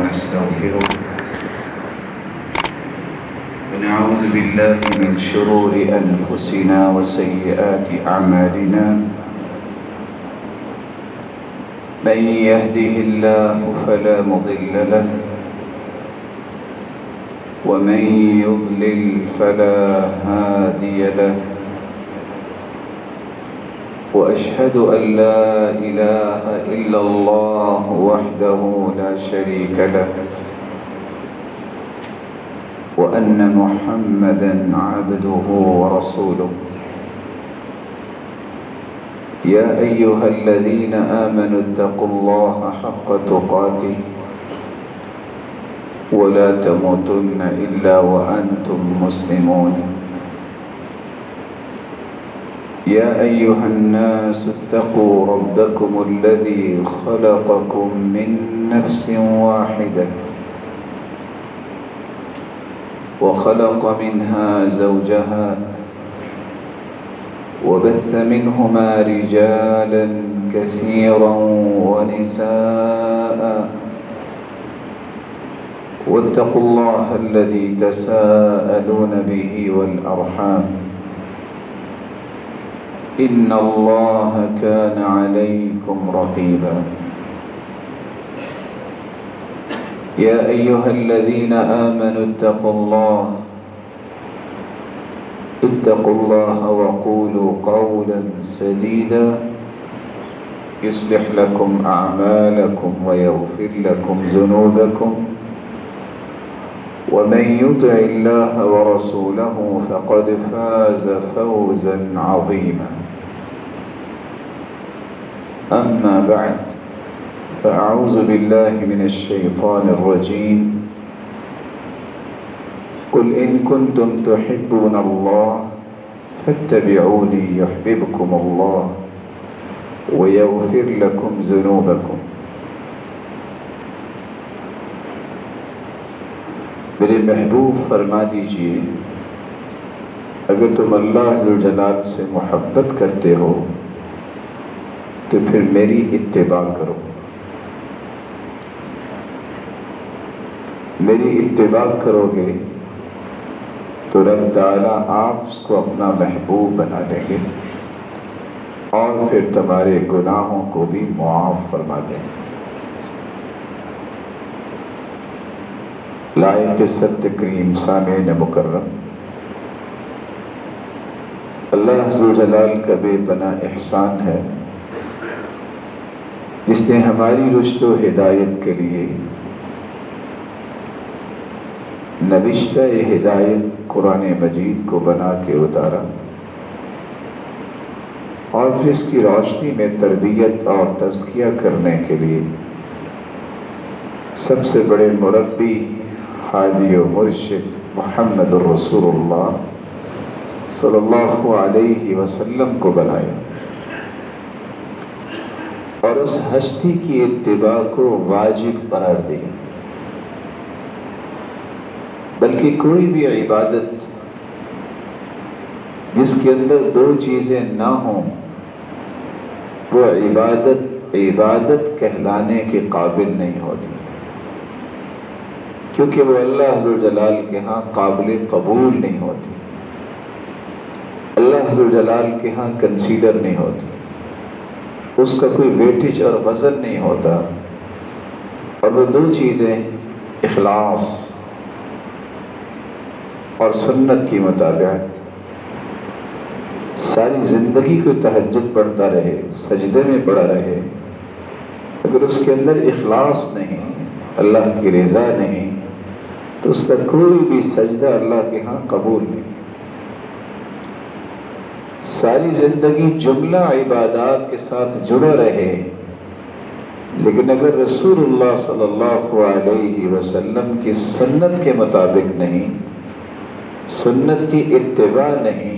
ونستغفره ونعوذ بالله من شرور أنفسنا وسيئات أعمالنا من يهده الله فلا مضل له ومن يضلل فلا هادي له وأشهد أن لا إله إلا الله وحده لا شريك له وأن محمدًا عبده ورسوله يا أيها الذين آمنوا اتقوا الله حق تقاته ولا تموتن إلا وأنتم مسلمون يا أيها الناس اتقوا ربكم الذي خلقكم من نفس واحدة وخلق منها زوجها وبث منهما رجالا كثيرا ونساء واتقوا الله الذي تساءلون به والأرحام إن الله كان عليكم رقيبا يا أيها الذين آمنوا اتقوا الله وقولوا قولا سديدا يصلح لكم أعمالكم ويغفر لكم ذنوبكم ومن يطع الله ورسوله فقد فاز فوزا عظيما أما بعد فأعوذ بالله من الشيطان الرجيم قل إن كنتم تحبون الله فاتبعوني يحببكم الله ويغفر لكم ذنوبكم میرے محبوب فرما دیجئے اگر تم اللہ ذوالجلال سے محبت کرتے ہو تو پھر میری اتباع کرو، میری اتباع کرو گے تو رب تعالیٰ آپ کو اپنا محبوب بنا لیں گے اور پھر تمہارے گناہوں کو بھی معاف فرما دیں گے۔ لائق صد کریم سامعین مکرم، اللہ ذوالجلال کا بے پناہ احسان ہے جس نے ہماری رشد و ہدایت کے لیے نوشتہ ہدایت قرآن مجید کو بنا کے اتارا اور پھر اس کی روشنی میں تربیت اور تزکیہ کرنے کے لیے سب سے بڑے مربی ہادی و مرشد محمد الرسول اللہ صلی اللہ علیہ وسلم کو بنایا اور اس ہستی کی اتباع کو واجب قرار دیا، بلکہ کوئی بھی عبادت جس کے اندر دو چیزیں نہ ہوں وہ عبادت کہلانے کے قابل نہیں ہوتی، کیونکہ وہ اللہ ذوالجلال کے ہاں قابل قبول نہیں ہوتی، اللہ ذوالجلال کے ہاں کنسیڈر نہیں ہوتی، اس کا کوئی ویٹیج اور وزن نہیں ہوتا۔ اور وہ دو چیزیں اخلاص اور سنت کی مطابقت۔ ساری زندگی کو تہجد پڑھتا رہے، سجدے میں پڑا رہے، اگر اس کے اندر اخلاص نہیں، اللہ کی رضا نہیں، تو اس کا کوئی بھی سجدہ اللہ کے ہاں قبول نہیں۔ ساری زندگی جملہ عبادات کے ساتھ جڑا رہے، لیکن اگر رسول اللہ صلی اللہ علیہ وسلم کی سنت کے مطابق نہیں، سنت کی اتباع نہیں،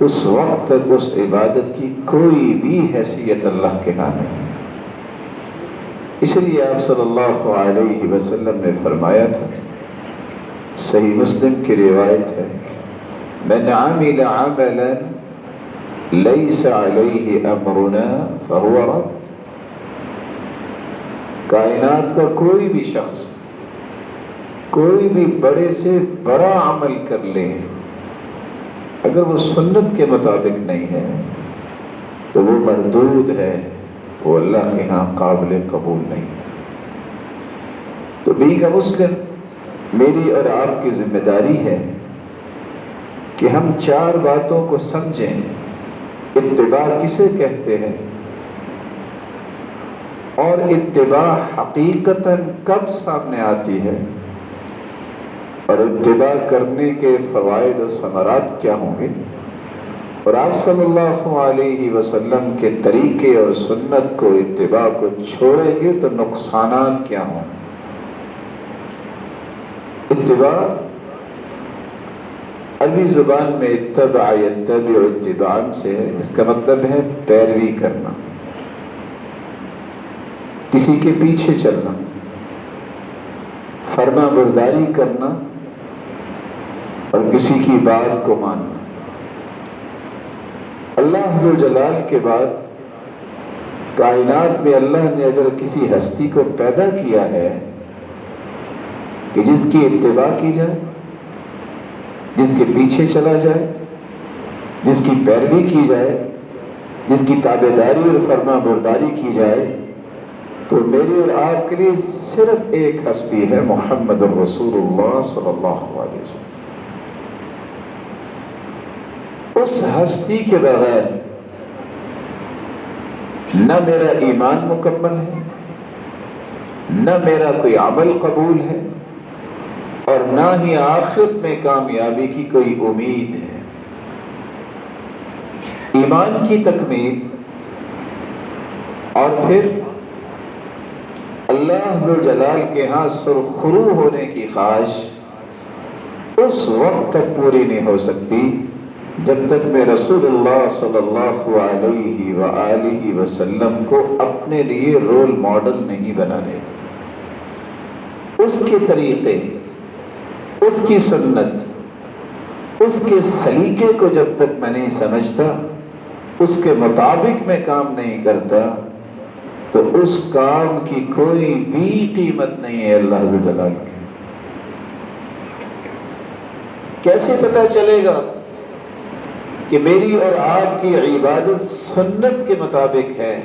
اس وقت تک اس عبادت کی کوئی بھی حیثیت اللہ کے ہاں نہیں۔ اس لیے آپ صلی اللہ علیہ وسلم نے فرمایا تھا، صحیح مسلم کی روایت ہے، من عمل عملا لیس علیہ امرنا فہو رد۔ کائنات کا کوئی بھی شخص کوئی بھی بڑے سے بڑا عمل کر لے، اگر وہ سنت کے مطابق نہیں ہے تو وہ مردود ہے، وہ اللہ کے ہاں قابل قبول نہیں۔ تو بیگا مسلم، میری اور آپ کی ذمہ داری ہے کہ ہم 4 باتوں کو سمجھیں۔ اتباع کسے کہتے ہیں، اور اتباع حقیقتاً کب سامنے آتی ہے، اور اتباع کرنے کے فوائد و ثمرات کیا ہوں گے، اور آپ صلی اللہ علیہ وسلم کے طریقے اور سنت کو، اتباع کو چھوڑیں گے تو نقصانات کیا ہوں۔ اتباع عربی زبان میں اتبع یتبع اتباعا سے ہے، اس کا مطلب ہے پیروی کرنا، کسی کے پیچھے چلنا، فرما برداری کرنا اور کسی کی بات کو ماننا۔ اللہ عز و جلال کے بعد کائنات میں اللہ نے اگر کسی ہستی کو پیدا کیا ہے کہ جس کی اتباع کی جائے، جس کے پیچھے چلا جائے، جس کی پیروی کی جائے، جس کی تابعداری اور فرما برداری کی جائے، تو میری اور آپ کے لیے صرف ایک ہستی ہے، محمد الرسول اللہ صلی اللہ علیہ وسلم۔ اس ہستی کے بغیر نہ میرا ایمان مکمل ہے، نہ میرا کوئی عمل قبول ہے، اور نہ ہی آخرت میں کامیابی کی کوئی امید ہے۔ ایمان کی تکمیل اور پھر اللہ عز و جلال کے ہاں سرخرو ہونے کی خواہش اس وقت تک پوری نہیں ہو سکتی جب تک میں رسول اللہ صلی اللہ علیہ وآلہ وسلم کو اپنے لیے رول ماڈل نہیں بنا لیتا۔ اس کے طریقے، اس کی سنت، اس کے سلیقے کو جب تک میں نہیں سمجھتا، اس کے مطابق میں کام نہیں کرتا، تو اس کام کی کوئی بھی قیمت نہیں ہے اللہ عز و جلال کی۔ کیسے پتہ چلے گا کہ میری اور آپ کی عبادت سنت کے مطابق ہے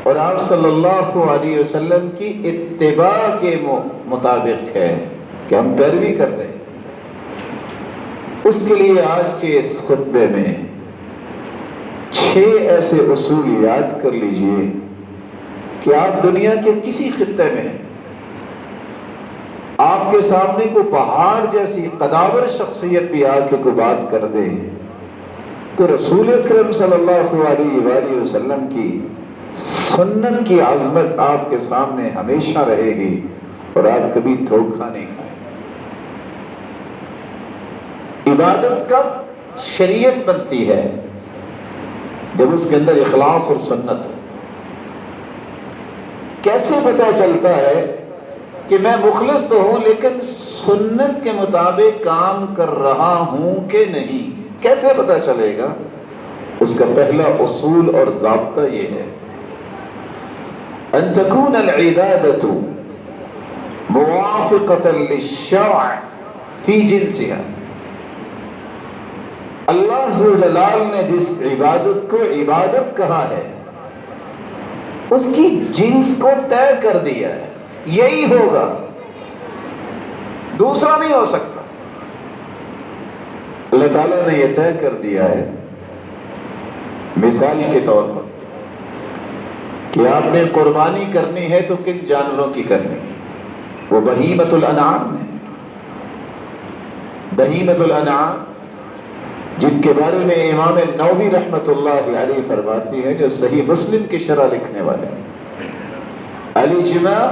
اور آپ صلی اللہ علیہ وسلم کی اتباع کے مطابق ہے، کہ ہم پیروی کر رہے ہیں؟ اس کے لیے آج کے اس خطبے میں 6 ایسے اصول یاد کر لیجئے کہ آپ دنیا کے کسی خطے میں ہیں، آپ کے سامنے کو پہاڑ جیسی قداور شخصیت بھی آ کے کوئی بات کر دے تو رسول اکرم صلی اللہ علیہ وآلہ وسلم کی سنت کی عظمت آپ کے سامنے ہمیشہ رہے گی اور آپ کبھی دھوکہ نہیں کھائیں۔ عبادت کب شریعت بنتی ہے؟ جب اس کے اندر اخلاص اور سنت ہو۔ کیسے پتہ چلتا ہے کہ میں مخلص تو ہوں لیکن سنت کے مطابق کام کر رہا ہوں کہ نہیں؟ کیسے پتہ چلے گا؟ اس کا پہلا اصول اور ضابطہ یہ ہے، ان تكون العبادة موافقة للشرع في جنسها۔ اللہ عز و جلال نے جس عبادت کو عبادت کہا ہے اس کی جنس کو طے کر دیا ہے، یہی ہوگا، دوسرا نہیں ہو سکتا۔ اللہ تعالیٰ نے یہ طے کر دیا ہے، مثال کے طور پر کہ آپ نے قربانی کرنی ہے تو کن جانوروں کی کرنی ہے؟ وہ بہیمۃ الانعام ہے۔ بہیمۃ الانعام جن کے بارے میں امام نووی رحمۃ اللہ علیہ فرماتی ہے، جو صحیح مسلم کی شرح لکھنے والے ہیں، الاجماع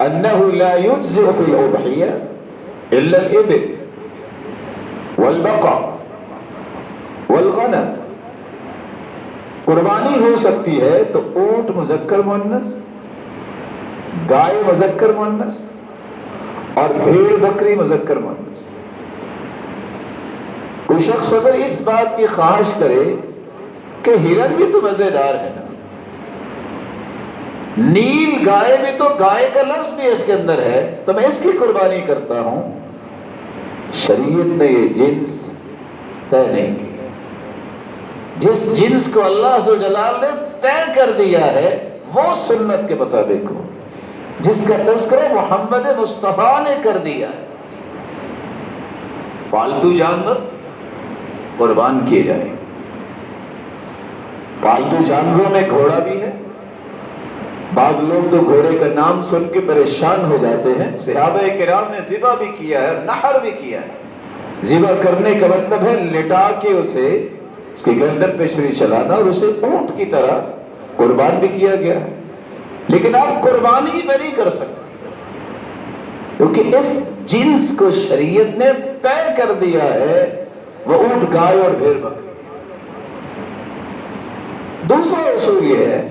انہ لا یجزئ فی الاضحیہ الا الابل والبقر والغنم۔ قربانی ہو سکتی ہے تو اونٹ مذکر مؤنث، گائے مذکر مؤنث اور بھیڑ بکری مذکر مؤنث۔ کوئی شخص اگر اس بات کی خواہش کرے کہ ہرن بھی تو مزیدار ہے نا، نیل گائے بھی تو گائے کا لفظ بھی اس کے اندر ہے، تو میں اس کی قربانی کرتا ہوں۔ شریعت نے یہ جنس طے نہیں کیا۔ جس جنس کو اللہ عز و جلال نے طے کر دیا ہے وہ سنت کے مطابق ہو، جس کا تذکرہ محمد مصطفیٰ نے کر دیا ہے۔ پالتو جانور قربان کیے جائیں۔ پالتو جانوروں میں گھوڑا بھی ہے۔ بعض لوگ تو گھوڑے کا نام سن کے پریشان ہو جاتے ہیں۔ صحابہ کرام نے ذبح بھی کیا ہے، نحر بھی کیا ہے۔ ذبح کرنے کا مطلب ہے لٹا کے اسے اس کی گردن پہ چھری چلانا، اور اسے اونٹ کی طرح قربان بھی کیا گیا ہے۔ لیکن آپ قربانی میں نہیں کر سکتے، کیونکہ اس جنس کو شریعت نے طے کر دیا ہے، وہ اونٹ، گائے اور بھیڑ بکری۔ دوسرا اصول یہ ہے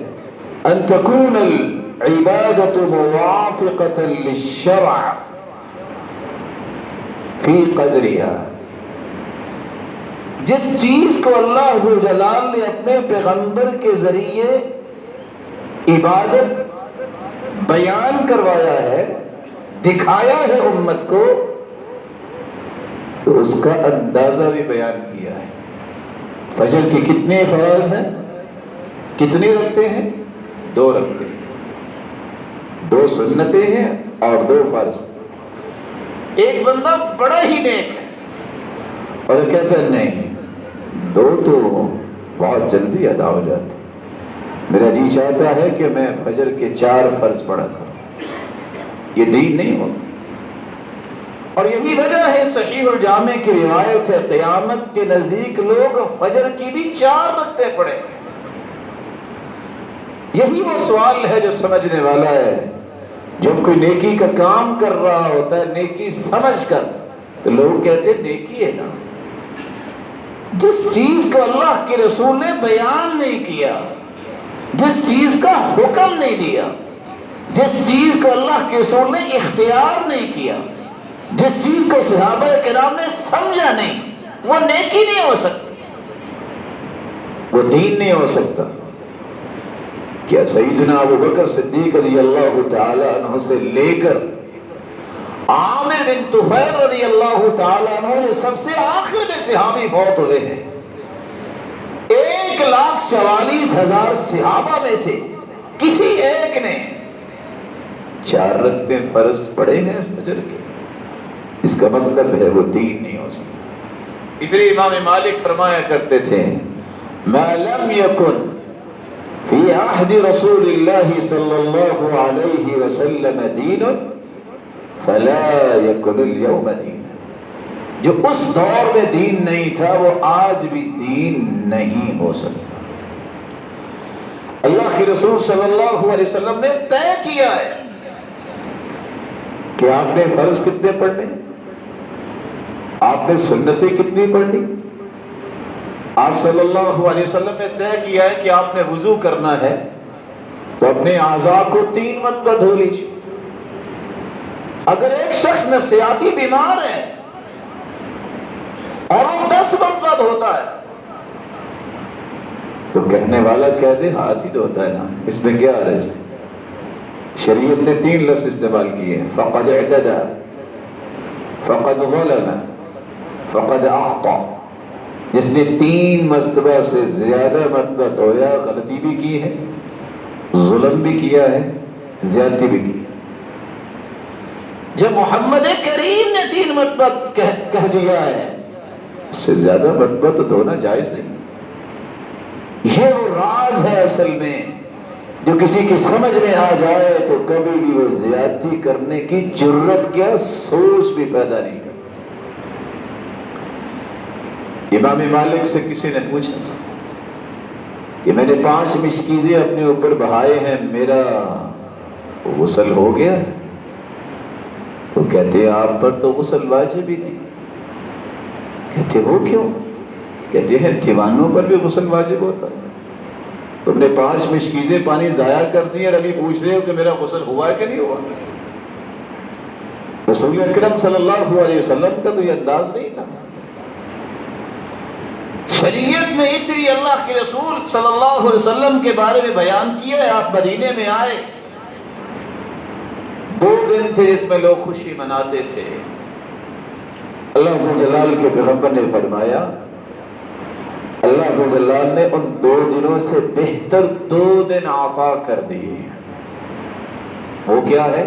ان تكون العبادة موافقة للشرع في قدرها۔ جس چیز کو اللہ عز و جلال نے اپنے پیغمبر کے ذریعے عبادت بیان کروایا ہے، دکھایا ہے امت کو، تو اس کا اندازہ بھی بیان کیا ہے۔ فجر کے کتنے فرائض ہیں؟ کتنے رکھتے ہیں؟ 2 رکھتے ہیں، 2 سنتیں ہیں اور 2 فرض۔ ایک بندہ بڑا ہی نیک ہے اور کہتا ہے نہیں، 2 تو بہت جلدی ادا ہو جاتے، میرا جی چاہتا ہے کہ میں فجر کے 4 فرض پڑھا کروں۔ یہ دین نہیں ہوگا۔ اور یہی وجہ ہے، صحیح الجامع کی روایت ہے، قیامت کے نزدیک لوگ فجر کی بھی 4 رکعتیں پڑھیں۔ یہی وہ سوال ہے جو سمجھنے والا ہے۔ جب کوئی نیکی کا کام کر رہا ہوتا ہے نیکی سمجھ کر، تو لوگ کہتے ہیں نیکی ہے نا۔ جس چیز کو اللہ کے رسول نے بیان نہیں کیا، جس چیز کا حکم نہیں دیا، جس چیز کو اللہ کے رسول نے اختیار نہیں کیا، جس چیز کو صحابہ کرام نے سمجھا نہیں، وہ نیکی نہیں ہو سکتی، وہ دین نہیں ہو سکتا۔ کیا سیدنا ابوبکر صدیق رضی اللہ تعالی عنہ سے لے کر عامر بن طفیل رضی اللہ تعالی عنہ جو سب سے آخر میں صحابی فوت ہوئے ہیں، 1,44,000 صحابہ میں سے کسی ایک نے 4 رکعتیں فرض پڑھے ہیں فجر کے؟ اس کا مطلب ہے وہ دین نہیں ہو سکتا۔ اس لیے امام مالک فرمایا کرتے تھے، ما لم یکن فی عہد رسول اللہ صلی اللہ علیہ وسلم دین فلا یکن اليوم دین۔ جو اس دور میں دین نہیں تھا وہ آج بھی دین نہیں ہو سکتا۔ اللہ کے رسول صلی اللہ علیہ وسلم نے طے کیا ہے کہ آپ نے فرض کتنے پڑھنے، آپ نے سنتیں کتنی پڑھنی۔ آپ صلی اللہ علیہ وسلم نے طے کیا ہے کہ آپ نے وضو کرنا ہے تو اپنے اعضاء کو 3 مرتبہ دھو لیجیے۔ اگر ایک شخص نفسیاتی بیمار ہے اور وہ 10 مرتبہ دھوتا ہے تو کہنے والا کہہ دے ہاتھ ہی دھوتا ہے نا، اس میں کیا حرج ہے؟ شریعت نے 3 لفظ استعمال کیے ہیں، فقد اعتدى، فقد ظلم، فقد اخطا۔ جس نے 3 مرتبہ سے زیادہ مرتبہ دھویا، غلطی بھی کی ہے، ظلم بھی کیا ہے، زیادتی بھی کی۔ جب محمد کریم نے 3 مرتبہ کہہ دیا ہے، اس سے زیادہ مرتبہ تو دھونا جائز نہیں۔ یہ وہ راز ہے اصل میں، جو کسی کی سمجھ میں آ جائے تو کبھی بھی وہ زیادتی کرنے کی جرت کیا سوچ بھی پیدا نہیں کرتا۔ امام مالک سے کسی نے پوچھا تھا کہ میں نے 5 مشکیزیں اپنے اوپر بہائے ہیں، میرا غسل ہو گیا؟ تو کہتے ہیں آپ پر تو غسل واجب ہی نہیں۔ کہتے وہ کیوں؟ کہتے ہیں دیوانوں پر بھی غسل واجب ہوتا ہے، تم نے 5 مشکیزیں پانی ضائع کر دی اور ابھی پوچھ رہے ہو کہ میرا غسل ہوا ہے کہ نہیں ہوا؟ رسول اکرم صلی اللہ علیہ وسلم کا تو یہ انداز نہیں تھا۔ شریعت نے اس لیے اللہ کے رسول صلی اللہ علیہ وسلم کے بارے میں بیان کیا ہے، آپ مدینے میں آئے دن تھے جس میں لوگ خوشی مناتے تھے. اللہ عز و جلال کے پیغمبر نے فرمایا اللہ عز و جلال نے ان 2 دنوں سے بہتر 2 دن عطا کر دیے. وہ کیا ہے؟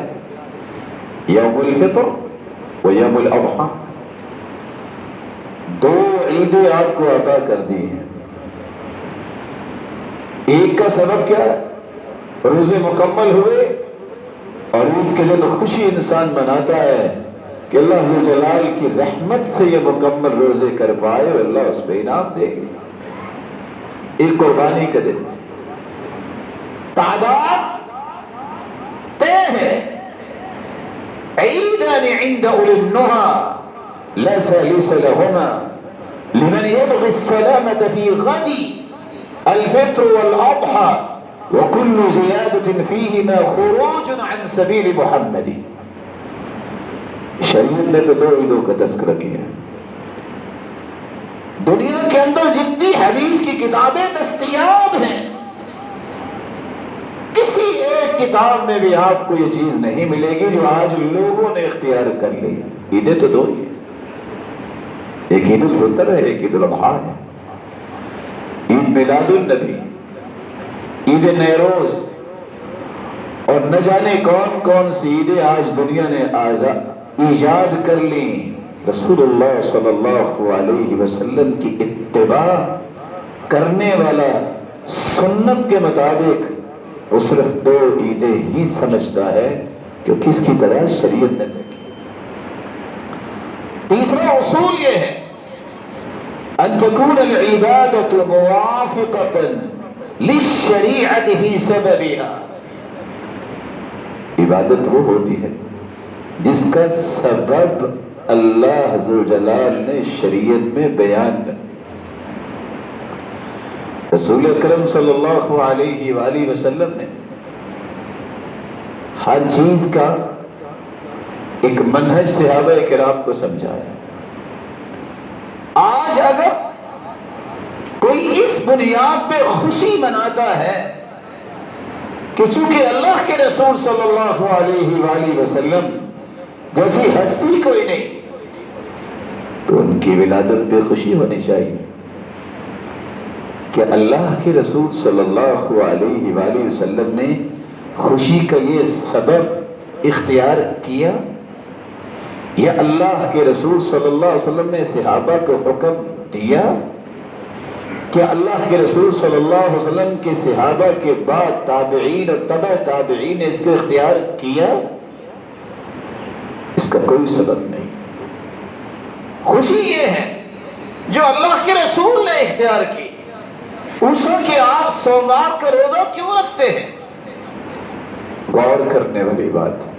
یوم الفطر و یوم الاضحیٰ. 2 عیدیں آپ کو عطا کر دی ہیں. ایک کا سبب کیا ہے؟ روزے مکمل ہوئے اور عید کے دن خوشی انسان مناتا ہے کہ اللہ عز و جلال کی رحمت سے یہ مکمل روزے کر پائے اور اللہ اس پہ انعام دے گی. ایک قربانی کا دن. تعداد طے ہے. عیدان عند اولی النہى لا ثالث لهما لمن يبغي السلامة في غد الفطر والأضحى وكل زيادة فيهما خروج عن سبيل محمد. شریعت نے تو 2 عیدوں کا تذکرہ کیا. دنیا کے اندر جتنی حدیث کی کتابیں دستیاب ہیں کسی ایک کتاب میں بھی آپ کو یہ چیز نہیں ملے گی جو آج لوگوں نے اختیار کر لی. عیدیں تو 2 ہی. ایک عید الفطر ہے، ایک عید الاضحیٰ ہے. عید میلاد النبی، عید نیروز اور نہ جانے کون کون سی عیدیں آج دنیا نے ایجاد کر لی. رسول اللہ صلی اللہ علیہ وسلم کی اتباع کرنے والا سنت کے مطابق وہ صرف 2 عیدیں ہی سمجھتا ہے کیونکہ اس کی طرح شریعت نے دیکھی. تیسرا اصول یہ ہے ان تكون العبادة موافقة للشریعة في سببها. عبادت وہ ہوتی ہے جس کا سبب اللہ عز و جلال نے شریعت میں بیان کر. رسول اکرم صلی اللہ علیہ وآلہ وسلم نے ہر چیز کا ایک منہج صحابہ کرام کو سمجھایا. آج اگر کوئی اس بنیاد پہ خوشی مناتا ہے کہ چونکہ اللہ کے رسول صلی اللہ علیہ وآلہ وسلم جیسی ہستی کوئی نہیں تو ان کی ولادت پہ خوشی ہونی چاہیے کہ اللہ کے رسول صلی اللہ علیہ وآلہ وسلم نے خوشی کا یہ سبب اختیار کیا یا اللہ کے رسول صلی اللہ علیہ وسلم نے صحابہ کو حکم دیا کہ اللہ کے رسول صلی اللہ علیہ وسلم کے صحابہ کے بعد تابعین اور تبع تابعین نے اس کو اختیار کیا. اس کا کوئی سبب نہیں. خوشی یہ ہے جو اللہ کے رسول نے اختیار کی. پوچھو کہ آپ سوموار کا روزہ کیوں رکھتے ہیں؟ غور کرنے والی بات.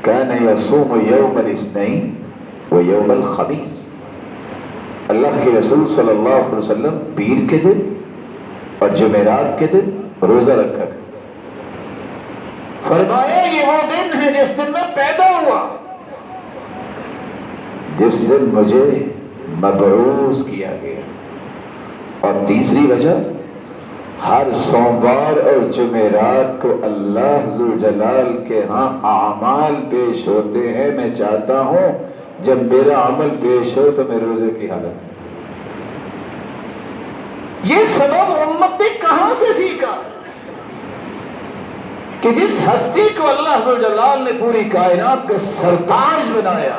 کان یصوم یوم الاثنین و یوم الخمیس. اللہ کے رسول صلی اللہ علیہ وسلم پیر کے دن اور جمعرات کے دن روزہ رکھا کرتے. فرمایا یہ وہ دن ہے جس دن میں پیدا ہوا، جس دن مجھے مبعوث کیا گیا. اور تیسری وجہ ہر سوموار اور جمعرات کو اللہ ذو جلال کے ہاں اعمال پیش ہوتے ہیں. میں چاہتا ہوں جب میرا عمل پیش ہو تو میں روزے کی حالت میں. یہ سبب امت نے کہاں سے سیکھا کہ جس ہستی کو اللہ ذو جلال نے پوری کائنات کا سرتاج بنایا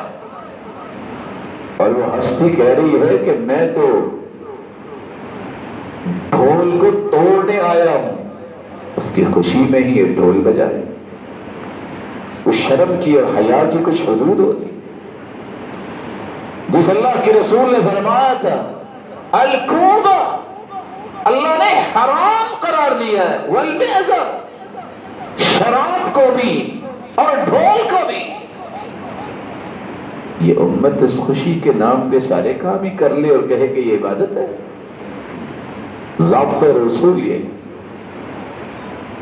اور وہ ہستی کہہ رہی ہے کہ میں تو ڈھول کو توڑنے آیا ہوں، اس کی خوشی میں ہی یہ ڈھول بجائے. اس شرم کی اور حیا کی کچھ حدود ہوتی. جس اللہ کے رسول نے فرمایا تھا الکوبہ اللہ نے حرام قرار دیا ہے، والمعزر شراب کو بھی اور ڈھول کو بھی. یہ امت اس خوشی کے نام پہ سارے کام ہی کر لے اور کہے کہ یہ عبادت ہے. ضابطہ رسول یہ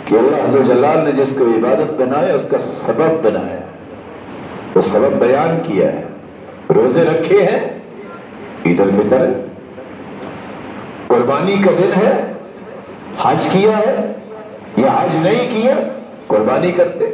کہ اللہ عز و جلال نے جس کو عبادت بنایا اس کا سبب بنایا، وہ سبب بیان کیا ہے. روزے رکھے ہیں، عید الفطر ہے، قربانی کا دن ہے، حج کیا ہے یا حج نہیں کیا قربانی کرتے.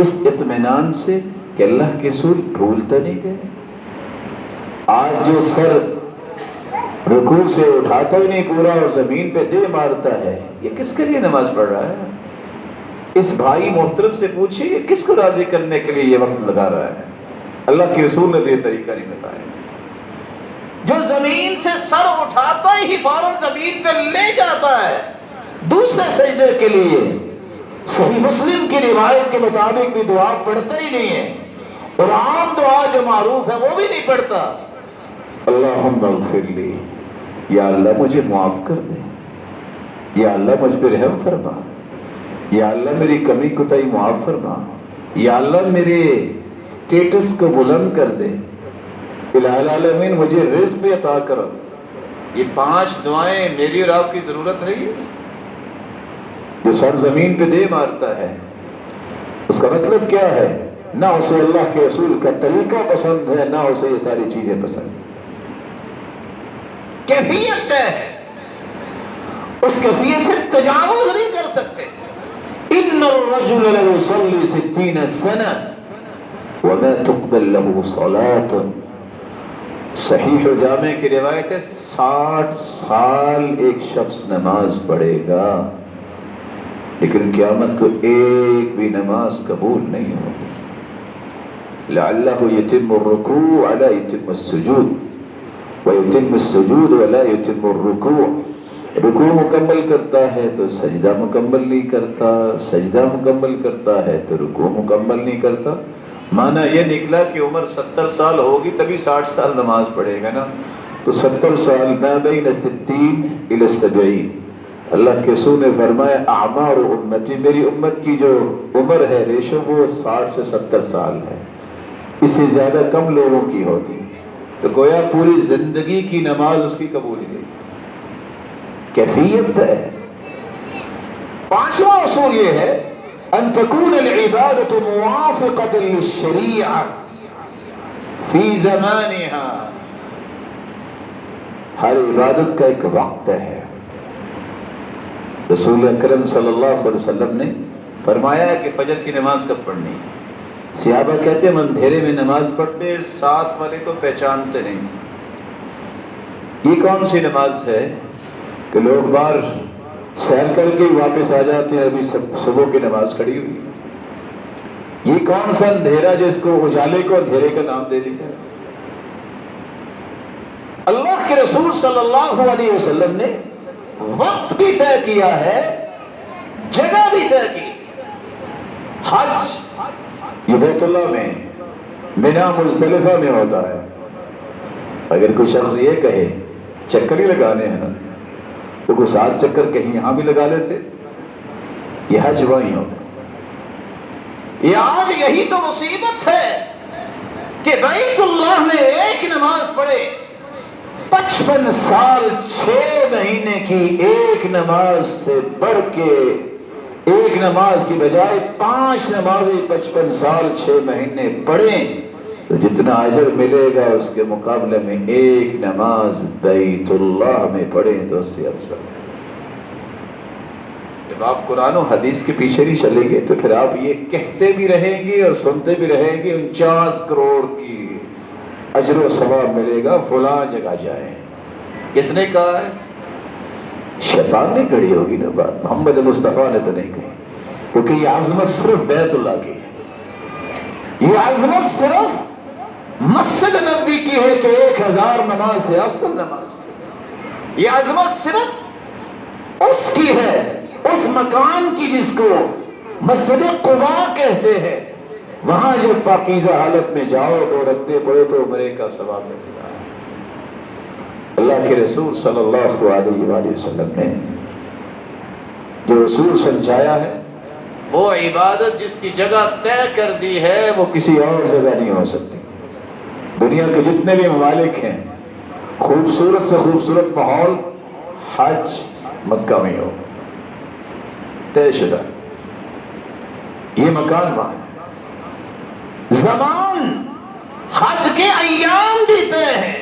اس اطمینان سے کہ اللہ کے رسول بھول تو نہیں گئے. آج جو سر رکوع سے اٹھاتا ہی نہیں پورا اور زمین پہ دے مارتا ہے، یہ کس کے لیے نماز پڑھ رہا ہے؟ اس بھائی محترم سے پوچھیے یہ کس کو راضی کرنے کے لیے یہ وقت لگا رہا ہے؟ اللہ کے رسول نے تو یہ طریقہ نہیں بتایا. جو زمین سے سر اٹھاتا ہی فوراً زمین پہ لے جاتا ہے دوسرے سجدے کے لیے، صحیح مسلم کی روایت کے مطابق بھی دعا پڑھتا ہی نہیں ہے، اور عام دعا جو معروف ہے وہ بھی نہیں پڑھتا. اللہم اغفر لی، یا اللہ مجھے معاف کر دے، یا اللہ مجھ پہ رحم فرما، یا اللہ میری کمی کوتاہی معاف فرما، یا اللہ میرے سٹیٹس کو بلند کر دے، الہ العالمین مجھے رزق بھی عطا کرو. یہ 5 دعائیں میری اور آپ کی ضرورت نہیں ہے. جو سر زمین پہ دے مارتا ہے اس کا مطلب کیا ہے؟ نہ اسے اللہ کے رسول کا طریقہ پسند ہے، نہ اسے یہ ساری چیزیں پسند ہیں. کیفیت ہے، اس کیفیت سے تجاوز نہیں کر سکتے. ان الرجل ليصلي 60 سنة وما تقبل له صلاة. صحیح و جامع کی روایت ہے 60 سال ایک شخص نماز پڑھے گا لیکن قیامت کو ایک بھی نماز قبول نہیں ہوگی. لعلہ یتم الرکوع ولا یتم السجود ویتم السجود ولا یتم الرکوع. رکوع مکمل کرتا ہے تو سجدہ مکمل نہیں کرتا، سجدہ مکمل کرتا ہے تو رکوع مکمل نہیں کرتا. معنی یہ نکلا کہ عمر 70 سال ہوگی تبھی 60 سال نماز پڑھے گا نا. تو 70 سال ما بین 60 الی 70. اللہ کے رسول نے فرمایا اعمار امتی، میری امت کی جو عمر ہے ریشو وہ 60 سے 70 سال ہے، اس سے زیادہ کم لوگوں کی ہوتی. تو گویا پوری زندگی کی نماز اس کی قبول ہی نہیں. کیفیت ہے. 5واں اصول یہ ہے ان تكون العبادة موافقة للشریعة فی زمانها. ہر عبادت کا ایک وقت ہے. رسول اکرم صلی اللہ علیہ وسلم نے فرمایا کہ فجر کی نماز کب پڑھنی. صحابہ کہتے ہم اندھیرے میں نماز پڑھتے، ساتھ والے کو پہچانتے نہیں. یہ کون سی نماز ہے کہ لوگ باہر سیر کر کے واپس آ جاتے ہیں، ابھی صبح کی نماز کھڑی ہوئی. یہ کون سا اندھیرا جس کو اجالے کو اندھیرے کا نام دے دیا. اللہ کے رسول صلی اللہ علیہ وسلم نے وقت بھی طے کیا ہے، جگہ بھی طے کی. حج یہ بیت اللہ میں، منا مزدلفہ میں ہوتا ہے. اگر کوئی شخص یہ کہے چکر ہی لگانے ہیں نا تو کوئی 7 چکر کہیں یہاں بھی لگا لیتے. یہ حج وہیں ہوگا. یہ آج یہی تو مصیبت ہے کہ بیت اللہ میں ایک نماز پڑھے، 55 سال 6 مہینے کی ایک نماز سے بڑھ کے ایک نماز کی بجائے 5 نمازیں 55 سال 6 مہینے پڑھیں تو جتنا اجر ملے گا اس کے مقابلے میں ایک نماز بیت اللہ میں پڑھیں تو اس سے افضل ہے. جب آپ قرآن و حدیث کے پیچھے نہیں چلیں گے تو پھر آپ یہ کہتے بھی رہیں گے اور سنتے بھی رہیں گے 49 کروڑ کی اجر و ثواب ملے گا فلاں جگہ جائیں. کس نے کہا ہے؟ شیطان نے کڑی ہوگی نا بات، محمد مصطفیٰ نے تو نہیں کہی. کیونکہ یہ عظمت صرف بیت اللہ کی ہے، یہ عظمت صرف مسجد نبوی کی ہے کہ 1000 نماز سے افضل نماز. یہ عظمت صرف اس کی ہے، اس مکان کی جس کو مسجد قباء کہتے ہیں. وہاں جب پاکیزہ حالت میں جاؤ 2 رکعتیں پڑھو تو عمرے کا ثواب ملتا ہے. اللہ کے رسول صلی اللہ علیہ وآلہ وسلم نے جو اصول سمجھایا ہے وہ عبادت جس کی جگہ طے کر دی ہے وہ کسی اور جگہ نہیں ہو سکتی. دنیا کے جتنے بھی ممالک ہیں خوبصورت سے خوبصورت ماحول حج مکہ میں ہو، طے شدہ. یہ مکان وہاں ہے. زمان حج کے ایام بھی طے ہیں.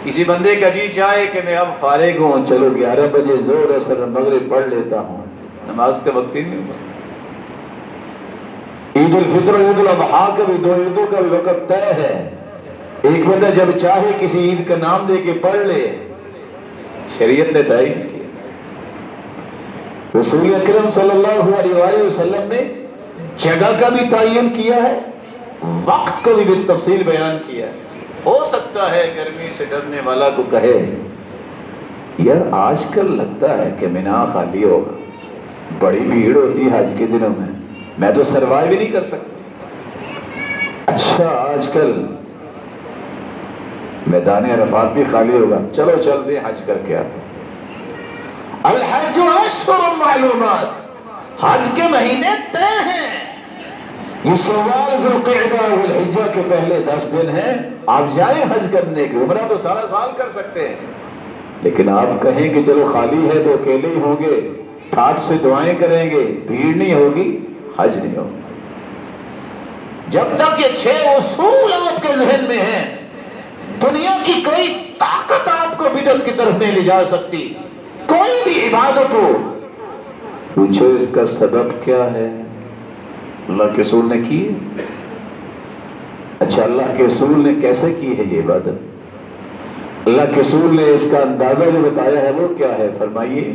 کسی بندے کا جی چاہے کہ میں اب فارغ ہوں، چلو 11 بجے زور اثر مغرب پڑھ لیتا ہوں، نماز کا وقت ہی نہیں ہوا. عید الفطر اور عید الاضحیٰ کا بھی 2 عیدوں کا بھی وقت طے ہے. ایک بندہ جب چاہے کسی عید کا نام دے کے پڑھ لے، شریعت نے تعین کیا. رسول اکرم صلی اللہ علیہ وآلہ وسلم نے جگہ کا بھی تعین کیا ہے، وقت کو بھی بالتفصیل بیان کیا ہے. ہو سکتا ہے گرمی سے ڈرنے والا کو کہے یار آج کل لگتا ہے کہ مینا خالی ہوگا، بڑی بھیڑ ہوتی ہے حج کے دنوں میں تو سروائیو بھی نہیں کر سکتا. اچھا آج کل میدان عرفات بھی خالی ہوگا، چلو چلتے حج کر کے آتے. الحج اشہر معلومات، حج کے مہینے طے ہیں. یہ شوال ذو القعدہ ذوالحجہ کے پہلے 10 دن ہیں. آپ جائیں حج کرنے کے، عمرہ تو سارا سال کر سکتے ہیں، لیکن آپ کہیں کہ چلو خالی ہے تو اکیلے ہی ہوں گے، ٹھاٹ سے دعائیں کریں گے، بھیڑ نہیں ہوگی، حج نہیں ہوگا. جب تک یہ 6 اصول آپ کے ذہن میں ہیں، دنیا کی کوئی طاقت آپ کو بدعت کی طرف نہیں لے جا سکتی. کوئی بھی عبادت ہو، پوچھو اس کا سبب کیا ہے؟ اللہ کے رسول نے کی. اچھا اللہ کے رسول نے کیسے کی ہے یہ عبادت؟ اللہ کے رسول نے اس کا اندازہ جو بتایا ہے وہ کیا ہے؟ فرمائیے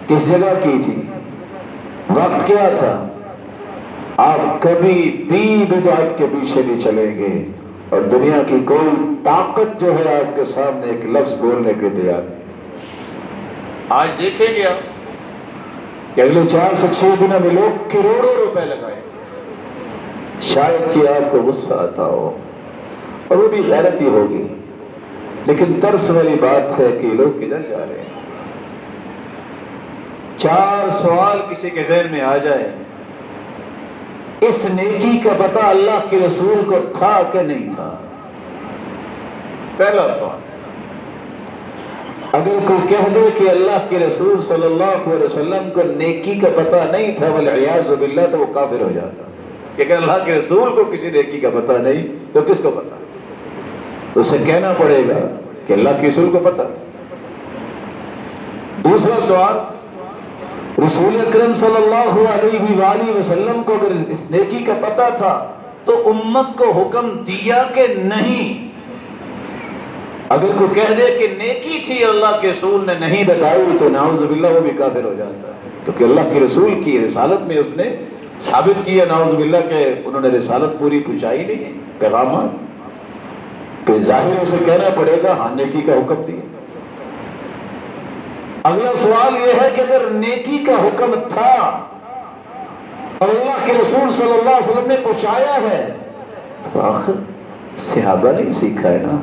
کس جگہ کی تھی، وقت کیا تھا؟ آپ کبھی بھی بدعت کے پیچھے نہیں چلیں گے، اور دنیا کی کوئی طاقت جو ہے آپ کے سامنے ایک لفظ بولنے کے تیار. آج دیکھیں گے آپ کہ اگلے 4 سے 6 دنوں میں لوگ کروڑوں روپے لگائیں. شاید کہ آپ کو غصہ آتا ہو اور وہ بھی غیرت ہی ہوگی، لیکن ترس والی بات ہے کہ لوگ کدھر جا رہے ہیں. 4 سوال کسی کے ذہن میں آ جائے، اس نیکی کا پتہ اللہ کے رسول کو تھا کہ نہیں تھا؟ پہلا سوال، اگر کوئی کہہ دے کہ اللہ کے رسول صلی اللہ علیہ وسلم کو نیکی کا پتہ نہیں تھا والعیاذ باللہ، تو وہ کافر ہو جاتا. کہ اگر اللہ کے رسول کو کسی نیکی کا پتہ نہیں تو کس کو پتہ؟ تو اسے کہنا پڑے گا کہ اللہ کے رسول کو پتہ تھا. دوسرا سوال، رسول اکرم صلی اللہ علیہ وآلہ وسلم کو اگر اس نیکی کا پتہ تھا تو امت کو حکم دیا کہ نہیں؟ اگر کوئی کہہ دے کہ نیکی تھی اللہ کے رسول نے نہیں بتائی تو نعوذ باللہ وہ بھی کافر ہو جاتا ہے، کیونکہ اللہ کے رسول کی رسالت میں اس نے ثابت کیا نعوذ باللہ کہ انہوں نے رسالت پوری پہنچائی نہیں، پیغامات، کہ ظاہر اسے کہنا پڑے گا ہاں نیکی کا حکم دیا. اگلا سوال یہ ہے کہ اگر نیکی کا حکم تھا اور اللہ کے رسول صلی اللہ علیہ وسلم نے پہنچایا ہے تو آخر صحابہ نے سیکھا ہے نا.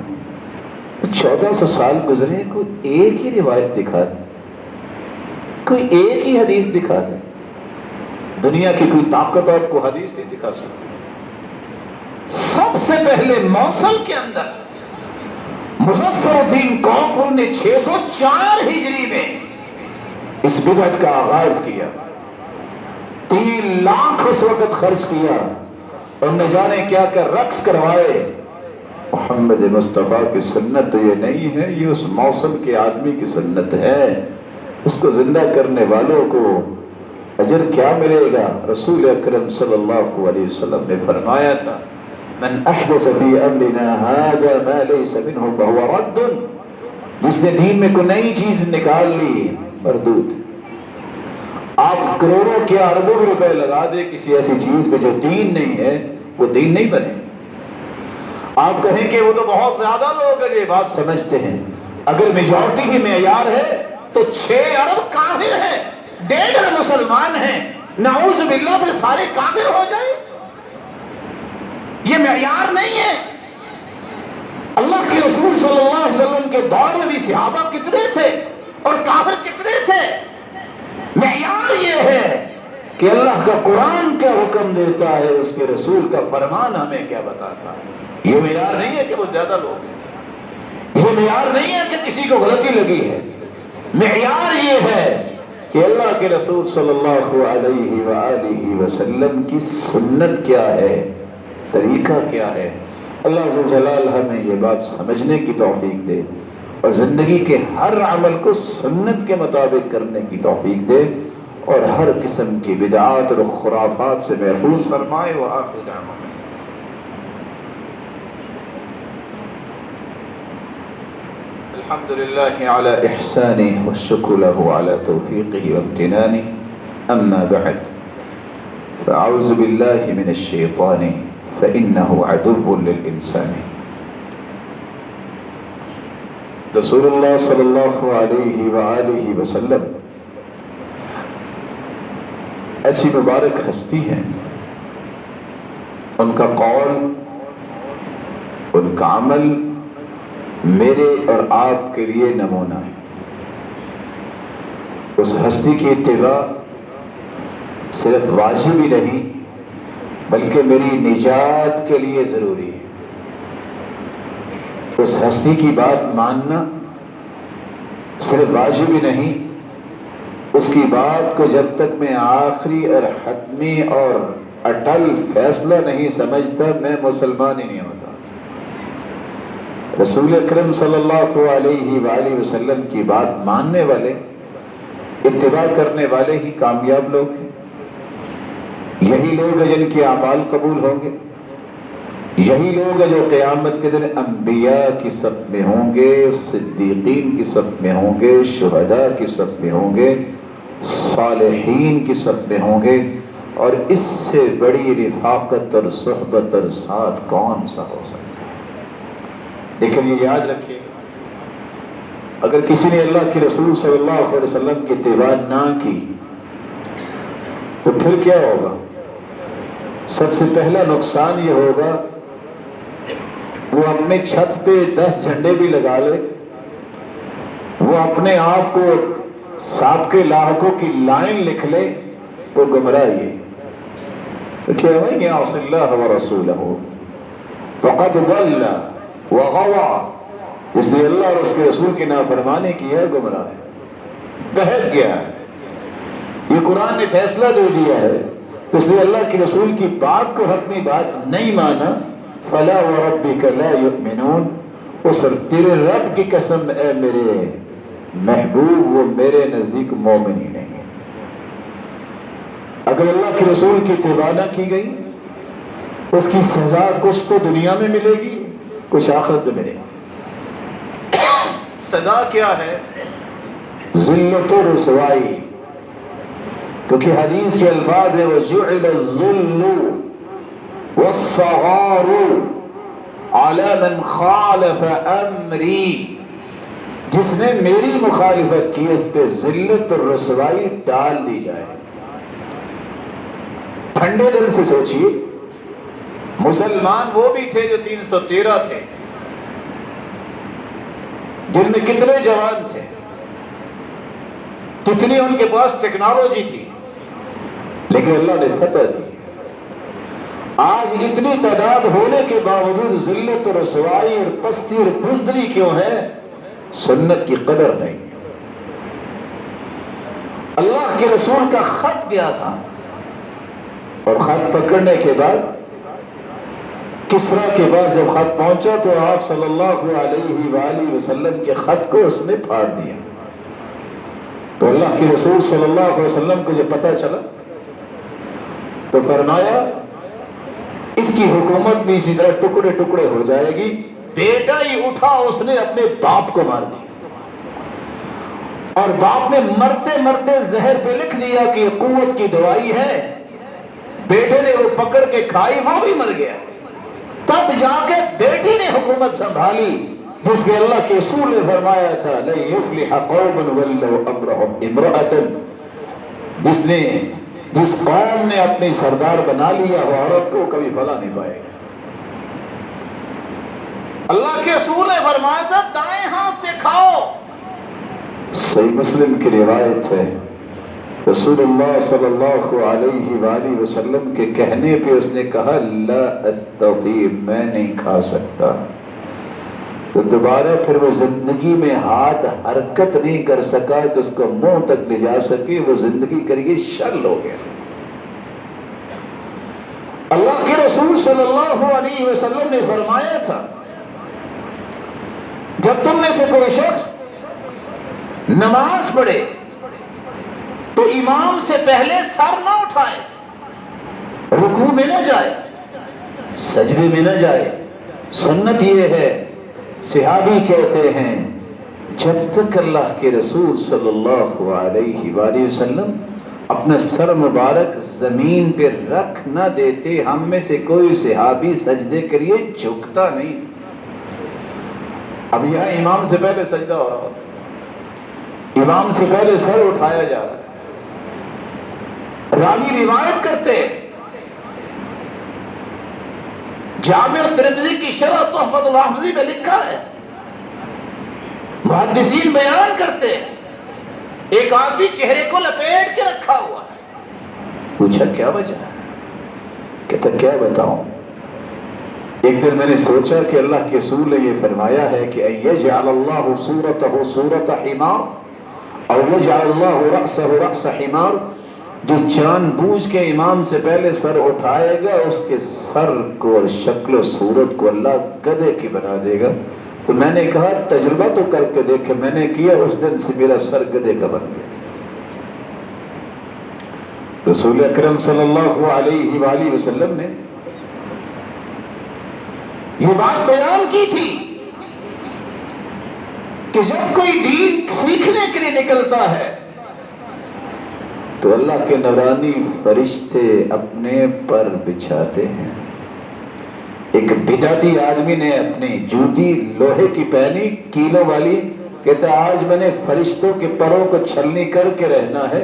1400 سال گزرے، کوئی ایک ہی روایت دکھا دے، کوئی ایک ہی حدیث دکھا دے. دنیا کی کوئی طاقت آپ کو حدیث نہیں دکھا سکتی. سب سے پہلے موصل کے اندر مظفر الدین کانپور نے 604 ہجری میں اس بدعت کا آغاز کیا. 3 لاکھ اس وقت خرچ کیا اور نہ جانے کیا کیا رقص کروائے. محمد مصطفیٰ کی سنت تو یہ نہیں ہے، یہ اس موسم کے آدمی کی سنت ہے. اس کو زندہ کرنے والوں کو اجر کیا ملے گا؟ رسول اکرم صلی اللہ علیہ وسلم نے فرمایا تھا من احدث فی امرنا هذا ما ليس منه فهو رد. جس نے دین میں کوئی نئی چیز نکال لی مردود. آپ کروڑوں کیا اربوں روپے لگا دے کسی ایسی چیز پہ جو دین نہیں ہے، وہ دین نہیں بنے. آپ کہیں کہ وہ تو بہت زیادہ لوگ یہ بات سمجھتے ہیں. اگر میجورٹی کی معیار ہے تو 6 ارب کافر ہیں، 1.5 ارب مسلمان ہیں، نعوذ باللہ پھر سارے کافر ہو جائیں. یہ معیار نہیں ہے. اللہ کے رسول صلی اللہ علیہ وسلم کے دور میں بھی صحابہ کتنے تھے اور کافر کتنے تھے. معیار یہ ہے کہ اللہ کا قرآن کیا حکم دیتا ہے، اس کے رسول کا فرمان ہمیں کیا بتاتا ہے. یہ معیار نہیں ہے کہ وہ زیادہ لوگ ہیں، یہ معیار نہیں ہے کہ کسی کو غلطی لگی ہے. معیار یہ ہے کہ اللہ کے رسول صلی اللہ علیہ وآلہ وسلم کی سنت کیا ہے، طریقہ کیا ہے. اللہ عز و جلال ہمیں یہ بات سمجھنے کی توفیق دے اور زندگی کے ہر عمل کو سنت کے مطابق کرنے کی توفیق دے. اور ہر قسم کی بدعات اور خرافات سے محفوظ فرمائے۔ وآخر دعوانا الحمد لله على إحسانه والشكر له على توفيقه وامتنانه، أما بعد فأعوذ بالله من الشيطان فإنه عدو للإنسان۔ رسول اللہ صلی اللہ علیہ وآلہ وسلم ایسی مبارک ہستی ہیں، ان کا قول، ان کا عمل میرے اور آپ کے لیے نمونہ ہے۔ اس ہستی کی اتباع صرف واجب ہی نہیں بلکہ میری نجات کے لیے ضروری ہے۔ اس ہستی کی بات ماننا صرف واجب ہی نہیں، اس کی بات کو جب تک میں آخری اور حتمی اور اٹل فیصلہ نہیں سمجھتا میں مسلمان ہی نہیں ہوتا۔ رسول اکرم صلی اللہ علیہ وآلہ وسلم کی بات ماننے والے، اتباع کرنے والے ہی کامیاب لوگ ہیں۔ یہی لوگ ہیں جن کے اعمال قبول ہوں گے، یہی لوگ ہیں جو قیامت کے دن انبیاء کی صف میں ہوں گے، صدیقین کی صف میں ہوں گے، شہداء کی صف میں ہوں گے، صالحین کی صف میں ہوں گے، اور اس سے بڑی رفاقت اور صحبت اور ساتھ کون سا ہو سکتا ہے؟ لیکن یہ یاد رکھیے، اگر کسی نے اللہ کے رسول صلی اللہ علیہ وسلم کی اتباع نہ کی تو پھر کیا ہوگا؟ سب سے پہلا نقصان یہ ہوگا وہ اپنے چھت پہ 10 جھنڈے بھی لگا لے، وہ اپنے آپ کو سابقے لاحقوں کی لائن لکھ لے، وہ گمراہی ہے۔ تو کیا ہے؟ یعص اللہ ورسولہ فقد ضل وغوى، جس نے اللہ اور اس کے رسول کی نافرمانی کی ہے گمراہ ہے، بہک گیا ہے۔ یہ قرآن نے فیصلہ دے دیا ہے، اس نے اللہ کے رسول کی بات کو حتمی بات نہیں مانا، فلا وربک لا یؤمنون، اس تیرے رب کی قسم اے میرے محبوب، وہ میرے نزدیک مومن ہی نہیں ہے۔ اگر اللہ کے رسول کی اتباع نہ کی گئی، اس کی سزا کچھ تو دنیا میں ملے گی، کچھ آخرت میں ملے گی۔ سزا کیا ہے؟ ذلت و رسوائی، کیونکہ حدیث کے الفاظ ہے وَجُعِلَ الذُّلُّ وَالصَّغَارُ عَلَى مَنْ خَالَفَ أَمْرِي، جس نے میری مخالفت کی اس پہ ذلت اور رسوائی ڈال دی جائے۔ ٹھنڈے دل سے سوچئے، مسلمان وہ بھی تھے جو 313 تھے، جن میں کتنے جوان تھے، کتنی ان کے پاس ٹیکنالوجی تھی، لیکن اللہ نے فتح دی۔ آج اتنی تعداد ہونے کے باوجود ذلت اور رسوائی اور پستی اور بزدلی کیوں ہے؟ سنت کی قدر نہیں۔ اللہ کے رسول کا خط گیا تھا، اور خط پکڑنے کے بعد کسرا کے بعد جب خط پہنچا تو آپ صلی اللہ علیہ وآلہ وسلم کے خط کو اس نے پھاڑ دیا۔ تو اللہ کے رسول صلی اللہ علیہ وسلم کو جب پتہ چلا تو فرمایا اس کی حکومت بھی اسی طرح ٹکڑے ٹکڑے ہو جائے گی۔ بیٹا ہی اٹھا، اس نے اپنے باپ کو مار دیا، اور باپ نے مرتے مرتے زہر پہ لکھ دیا کہ یہ قوت کی دوائی ہے۔ بیٹے نے وہ پکڑ کے کھائی، وہ بھی مر گیا۔ تب جا کے بیٹی نے حکومت سنبھالی، جس کے اللہ کے رسول نے فرمایا تھا لَن يُفْلِحَ قَوْمٌ وَلَّوْا أَمْرَهُمْ امْرَأَةً، جس قوم نے اپنی سردار بنا لیا وہ عورت کو کبھی فلاح نہیں پائے گا۔ اللہ کے رسول نے فرمایا تھا دائیں ہاتھ سے کھاؤ۔ صحیح مسلم کی روایت ہے، رسول اللہ صلی اللہ علیہ وآلہ وسلم کے کہنے پہ اس نے کہا لا استطیع، میں نہیں کھا سکتا۔ تو دوبارہ پھر وہ زندگی میں ہاتھ حرکت نہیں کر سکا کہ اس کو منہ تک لے جا سکے، وہ زندگی کریے شل ہو گیا۔ اللہ کے رسول صلی اللہ علیہ وسلم نے فرمایا تھا جب تم میں سے کوئی شخص نماز پڑھے تو امام سے پہلے سر نہ اٹھائے، رکوع میں نہ جائے، سجدے میں نہ جائے۔ سنت یہ ہے، صحابی کہتے ہیں جب تک اللہ کے رسول صلی اللہ علیہ وآلہ وسلم اپنا سر مبارک زمین پہ رکھ نہ دیتے، ہم میں سے کوئی صحابی سجدے کے لیے جھکتا نہیں۔ اب یہاں امام سے پہلے سجدہ ہو رہا ہے، امام سے پہلے سر اٹھایا جا رہا ہے۔ راوی روایت کرتے ہیں، جامع ترمذی کی شرح تحفۃ الحفظی میں لکھا ہے، محدثین بیان کرتے ہیں ایک آدمی چہرے کو لپیٹ کے رکھا ہوا ہے۔ پوچھا کیا وجہ ہے؟ کہتا کیا بتاؤں، ایک دن میں نے سوچا کہ اللہ کے رسول نے یہ فرمایا ہے کہ یجعل اللہ صورتہ صورت حمار اور یجعل اللہ رأسہ رأس حمار، جو جان بوجھ کے امام سے پہلے سر اٹھائے گا اس کے سر کو اور شکل و صورت کو اللہ گدھے کی بنا دے گا۔ تو میں نے کہا تجربہ تو کر کے دیکھے، میں نے کیا، اس دن سے میرا سر گدھے کا بن گیا۔ رسول اکرم صلی اللہ علیہ وآلہ وسلم نے یہ بات بیان کی تھی کہ جب کوئی دین سیکھنے کے لیے نکلتا ہے تو اللہ کے نورانی فرشتے اپنے پر بچھاتے ہیں۔ ایک بدعتی آدمی نے اپنی جوتی لوہے کی پہنی کیلوں والی، کہتا آج میں نے فرشتوں کے پروں کو چھلنی کر کے رہنا ہے۔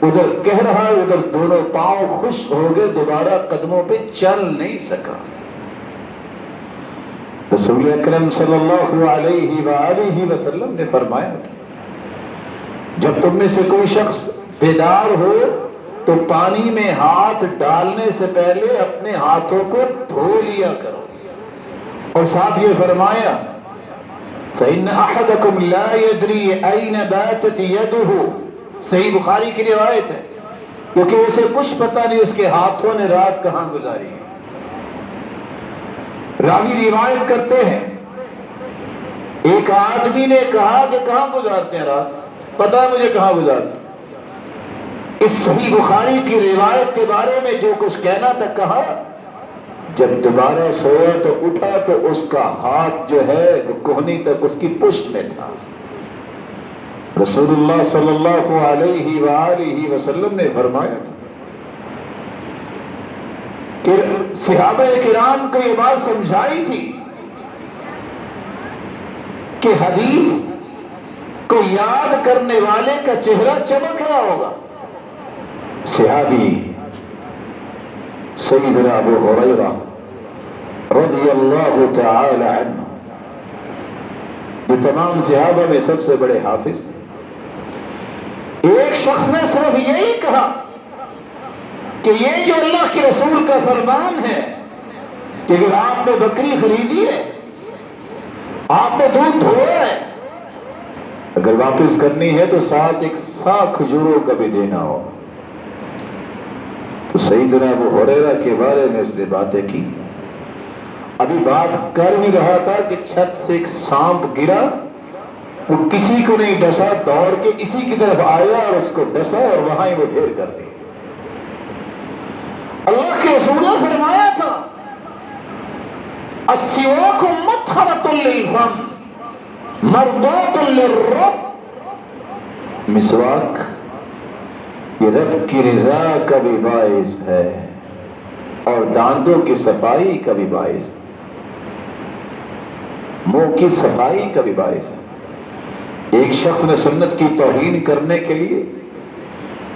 ادھر کہہ رہا ہے، ادھر دونوں پاؤں خشک ہو گئے، دوبارہ قدموں پہ چل نہیں سکا۔ رسول اکرم صلی اللہ علیہ وآلہ وسلم نے فرمایا تھا جب تم میں سے کوئی شخص بیدار ہو تو پانی میں ہاتھ ڈالنے سے پہلے اپنے ہاتھوں کو دھو لیا کرو، اور ساتھ یہ فرمایا فَإِنَّ أَحَدَكُمْ لَا يَدْرِي أَيْنَ بَاتَتْ يَدُهُ، صحیح بخاری کی روایت ہے، کیونکہ اسے کچھ پتہ نہیں اس کے ہاتھوں نے رات کہاں گزاری ہے۔ راوی روایت کرتے ہیں ایک آدمی نے کہا کہ کہاں گزارتے ہیں رات؟ پتہ ہے مجھے کہاں گزارتے۔ اس صحیح بخاری کی روایت کے بارے میں جو کچھ کہنا تھا کہا، جب دوبارہ سویا تو اٹھا تو اس کا ہاتھ جو ہے وہ کوہنی تک اس کی پشت میں تھا۔ رسول اللہ صلی اللہ علیہ وآلہ وسلم نے فرمایا تھا کہ صحابہ کرام کو یہ بات سمجھائی تھی کہ حدیث کو یاد کرنے والے کا چہرہ چمک رہا ہوگا۔ صحابی سیدنا ابو ہریرہ رضی اللہ تعالی عنہ، جو تمام صحابہ میں سب سے بڑے حافظ، ایک شخص نے صرف یہی کہا کہ یہ جو اللہ کے رسول کا فرمان ہے کہ اگر آپ نے بکری خریدی ہے، آپ نے دودھ دھویا ہے، اگر واپس کرنی ہے تو ساتھ ایک سا کھجوروں کا بھی دینا ہو۔ تو سیدنا ابو ہریرہ کے بارے میں اس نے باتیں کی۔ ابھی بات کر نہیں رہا تھا کہ چھت سے ایک سانپ گرا، وہ کسی کو نہیں ڈسا، دوڑ کے اسی کی طرف آیا اور اس کو ڈسا اور وہاں ہی وہ ڈھیر کر دی۔ اللہ کے رسول نے فرمایا تھا السواک مطہرۃ للفم مرضات للرب، مسواک یہ رب کی رضا کا بھی باعث ہے اور دانتوں کی صفائی کا بھی باعث، منہ کی صفائی کا بھی باعث۔ ایک شخص نے سنت کی توہین کرنے کے لیے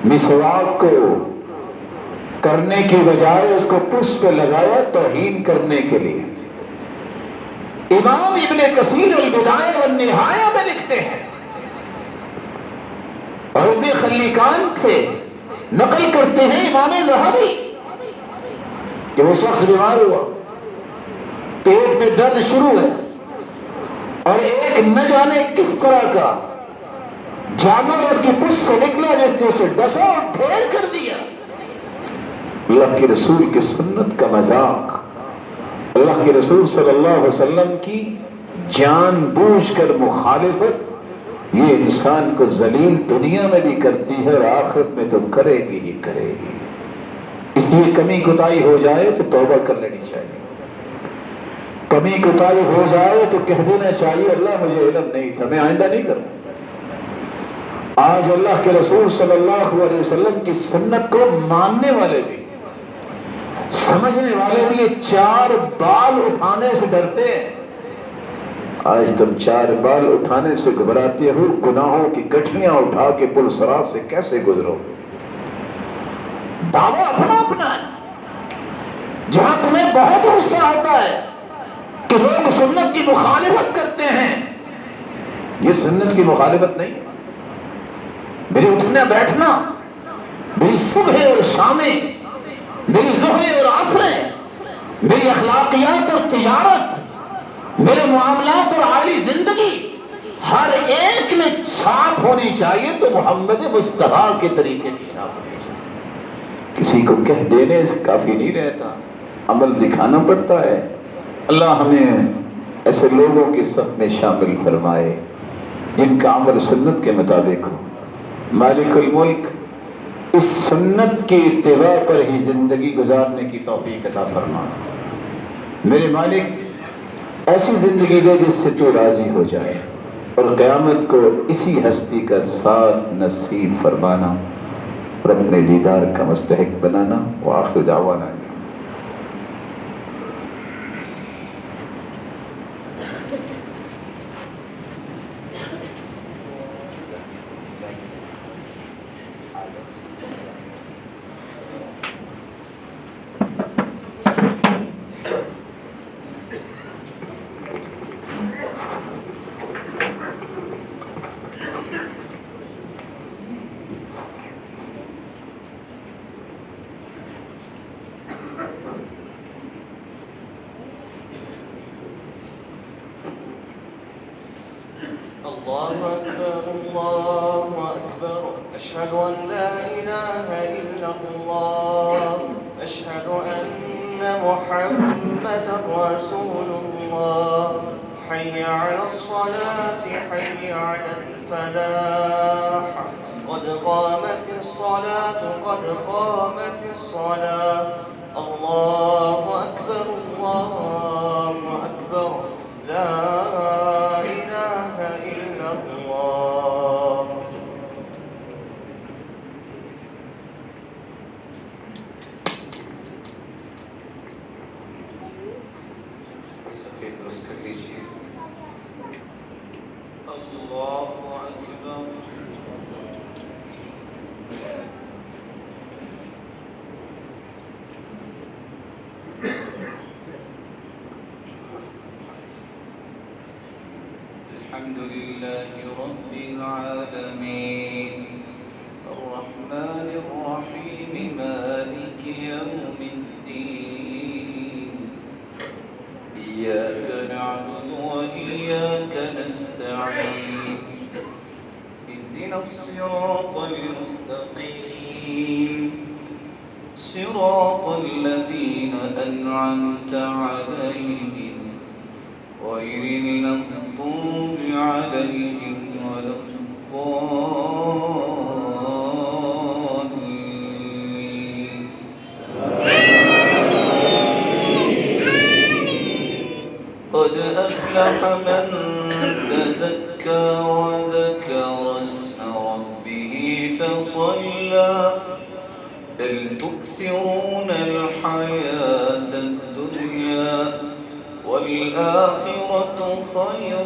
مسواک کو کرنے کی بجائے اس کو پشت پہ لگایا، توہین کرنے کے لیے۔ امام ابن کثیر البدایہ والنہایہ میں لکھتے ہیں اور ابن خلیقان سے نقل کرتے ہیں امام ذہبی کہ وہ شخص بیمار ہوا، پیٹ میں درد شروع ہے اور ایک نہ جانے کس طرح کا جانور اس کی پشت سے نکلا جس نے اسے ڈسا اور ڈھیر کر دیا۔ اللہ کے رسول کی سنت کا مذاق، اللہ کے رسول صلی اللہ علیہ وسلم کی جان بوجھ کر مخالفت، یہ انسان کو ذلیل دنیا میں بھی کرتی ہے اور آخرت میں تو کرے گی ہی کرے گی. اس لیے کمی کوتاہی ہو جائے تو توبہ کر لینی چاہیے. کمی کوتاہی ہو جائے تو کہہ دینا چاہیے اللہ مجھے علم نہیں تھا، میں آئندہ نہیں کروں. آج اللہ کے رسول صلی اللہ علیہ وسلم کی سنت کو ماننے والے بھی، سمجھنے والے بھی یہ 4 بال اٹھانے سے ڈرتے ہیں. آج تم 4 بال اٹھانے سے گھبراتے ہو، گناہوں کی گٹھیاں اٹھا کے پل صراط سے کیسے گزرو؟ دعویٰ اپنا اپنا ہے. جہاں تمہیں بہت غصہ آتا ہے کہ لوگ سنت کی مخالفت کرتے ہیں، یہ سنت کی مخالفت نہیں. میری اٹھنا بیٹھنا، میری صبح اور شامیں، میری ظہر اور عصریں، میری اخلاقیات اور تجارت، میرے معاملات اور عالی زندگی، ہر ایک میں چھاپ ہونی چاہیے تو محمد مصطفیٰ کے طریقے کی چھاپ ہونی چاہیے. کسی کو کہہ دینے سے کافی نہیں رہتا، عمل دکھانا پڑتا ہے. اللہ ہمیں ایسے لوگوں کی صف میں شامل فرمائے جن کا عمل سنت کے مطابق ہو. مالک الملک اس سنت کی اتباع پر ہی زندگی گزارنے کی توفیق عطا فرما. میرے مالک ایسی زندگی دے جس سے تو راضی ہو جائے اور قیامت کو اسی ہستی کا ساتھ نصیب فرمانا اور اپنے دیدار کا مستحق بنانا. وآخر دعوانا الله أكبر الله أكبر أشهد أن لا إله إلا الله أشهد أن محمدا رسول الله حي على الصلاة حي على الفلاح قد قامت الصلاة قد قامت الصلاة الله أكبر الله أكبر لا إله إلا الله. الله أكبر. الحمد لله رب العالمين الرحمن الرحيم مالك يوم الدين إياك نعبد وإياك نستعين اهدنا الصراط المستقيم صراط الذين أنعمت عليهم غير المغضوب عليهم ولا الضالين. قد أفلح من تزكى وذكر اسم ربه فصلى بل تؤثرون الحياة الدنيا والآخرة خير